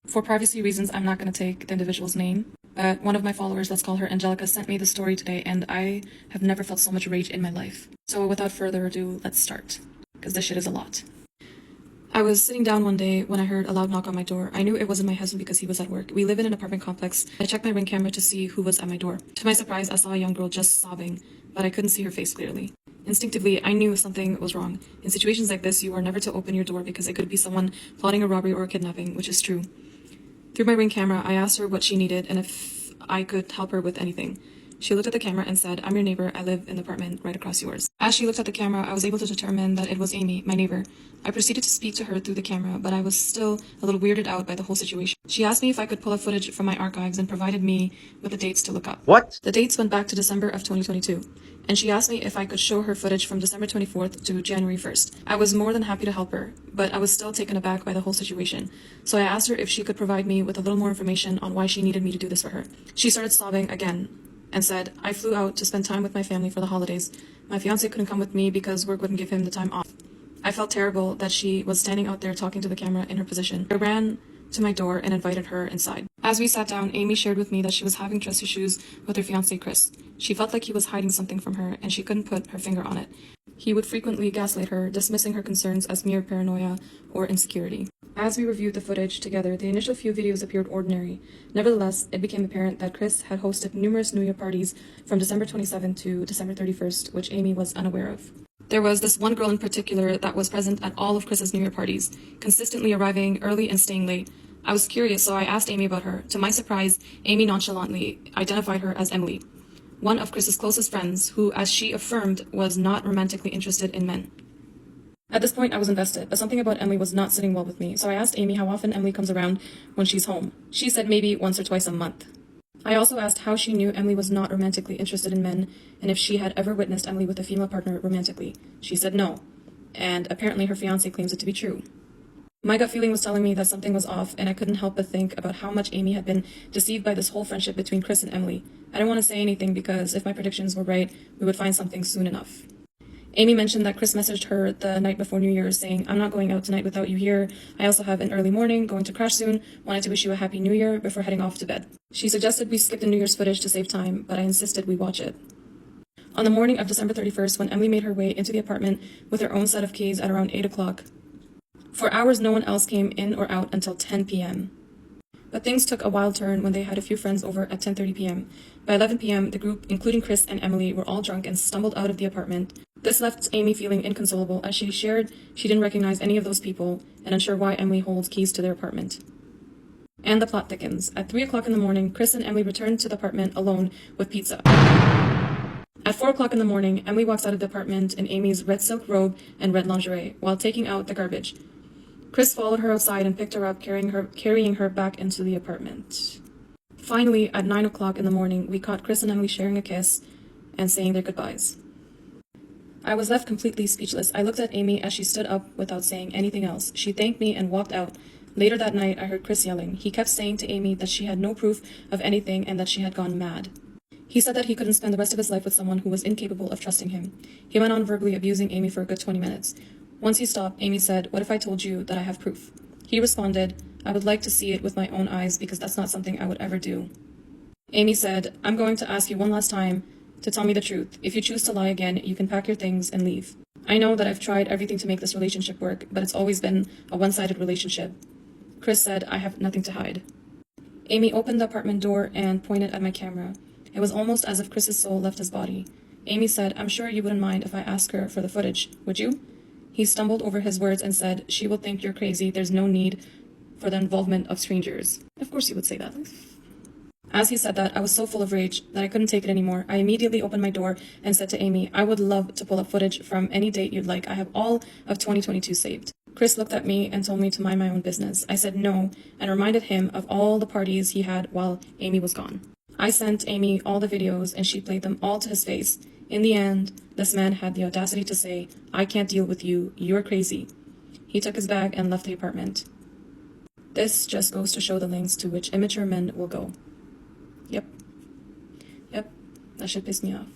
For privacy reasons, I'm not going to take the individual's name, but one of my followers, let's call her Angelica, sent me the story today, and I have never felt so much rage in my life. So without further ado, let's start, because this shit is a lot. I was sitting down one day when I heard a loud knock on my door. I knew it wasn't my husband because he was at work. We live in an apartment complex. I checked my Ring camera to see who was at my door. To my surprise, I saw a young girl just sobbing, but I couldn't see her face clearly. Instinctively, I knew something was wrong. In situations like this, you are never to open your door because it could be someone plotting a robbery or a kidnapping, which is true. Through my Ring camera, I asked her what she needed and if I could help her with anything. She looked at the camera and said, "I'm your neighbor. I live in the apartment right across yours." As she looked at the camera, I was able to determine that it was Amy, my neighbor. I proceeded to speak to her through the camera, but I was still a little weirded out by the whole situation. She asked me if I could pull up footage from my archives and provided me with the dates to look up. What? The dates went back to December of 2022, and she asked me if I could show her footage from December 24th to January 1st. I was more than happy to help her, but I was still taken aback by the whole situation. So I asked her if she could provide me with a little more information on why she needed me to do this for her. She started sobbing again and said, "I flew out to spend time with my family for the holidays. My fiance couldn't come with me because work wouldn't give him the time off." I felt terrible that she was standing out there talking to the camera in her position. I ran to my door and invited her inside. As we sat down, Amy shared with me that she was having trust issues with her fiance Chris. She felt like he was hiding something from her and she couldn't put her finger on it. He would frequently gaslight her, dismissing her concerns as mere paranoia or insecurity. As we reviewed the footage together, the initial few videos appeared ordinary. Nevertheless, it became apparent that Chris had hosted numerous New Year parties from December 27th to December 31st, which Amy was unaware of. There was this one girl in particular that was present at all of Chris's New Year parties, consistently arriving early and staying late. I was curious, so I asked Amy about her. To my surprise, Amy nonchalantly identified her as Emily, one of Chris's closest friends, who, as she affirmed, was not romantically interested in men. At this point, I was invested, but something about Emily was not sitting well with me, so I asked Amy how often Emily comes around when she's home. She said maybe once or twice a month. I also asked how she knew Emily was not romantically interested in men, and if she had ever witnessed Emily with a female partner romantically. She said no, and apparently her fiancé claims it to be true. My gut feeling was telling me that something was off, and I couldn't help but think about how much Amy had been deceived by this whole friendship between Chris and Emily. I didn't want to say anything because if my predictions were right, we would find something soon enough. Amy mentioned that Chris messaged her the night before New Year's saying, "I'm not going out tonight without you here. I also have an early morning, going to crash soon. Wanted to wish you a happy New Year before heading off to bed." She suggested we skip the New Year's footage to save time, but I insisted we watch it. On the morning of December 31st, when Emily made her way into the apartment with her own set of keys at around 8 o'clock, for hours no one else came in or out until 10 p.m. But things took a wild turn when they had a few friends over at 10:30 p.m. By 11 p.m., the group, including Chris and Emily, were all drunk and stumbled out of the apartment. This left Amy feeling inconsolable as she shared she didn't recognize any of those people and unsure why Emily holds keys to their apartment. And the plot thickens. At 3 o'clock in the morning, Chris and Emily returned to the apartment alone with pizza. At 4 o'clock in the morning, Emily walks out of the apartment in Amy's red silk robe and red lingerie while taking out the garbage. Chris followed her outside and picked her up, carrying her back into the apartment. Finally, at 9 o'clock in the morning, we caught Chris and Emily sharing a kiss and saying their goodbyes. I was left completely speechless. I looked at Amy as she stood up without saying anything else. She thanked me and walked out. Later that night, I heard Chris yelling. He kept saying to Amy that she had no proof of anything and that she had gone mad. He said that he couldn't spend the rest of his life with someone who was incapable of trusting him. He went on verbally abusing Amy for a good 20 minutes. Once he stopped, Amy said, "What if I told you that I have proof?" He responded, "I would like to see it with my own eyes because that's not something I would ever do." Amy said, "I'm going to ask you one last time to tell me the truth. If you choose to lie again, you can pack your things and leave. I know that I've tried everything to make this relationship work, but it's always been a one-sided relationship." Chris said, "I have nothing to hide." Amy opened the apartment door and pointed at my camera. It was almost as if Chris's soul left his body. Amy said, "I'm sure you wouldn't mind if I ask her for the footage, would you?" He stumbled over his words and said, "She will think you're crazy. There's no need for the involvement of strangers." Of course he would say that. As he said that, I was so full of rage that I couldn't take it anymore. I immediately opened my door and said to Amy, "I would love to pull up footage from any date you'd like. I have all of 2022 saved." Chris looked at me and told me to mind my own business. I said no and reminded him of all the parties he had while Amy was gone. I sent Amy all the videos and she played them all to his face. In the end, this man had the audacity to say, "I can't deal with you. You're crazy." He took his bag and left the apartment. This just goes to show the lengths to which immature men will go. Yep, that shit pissed me off.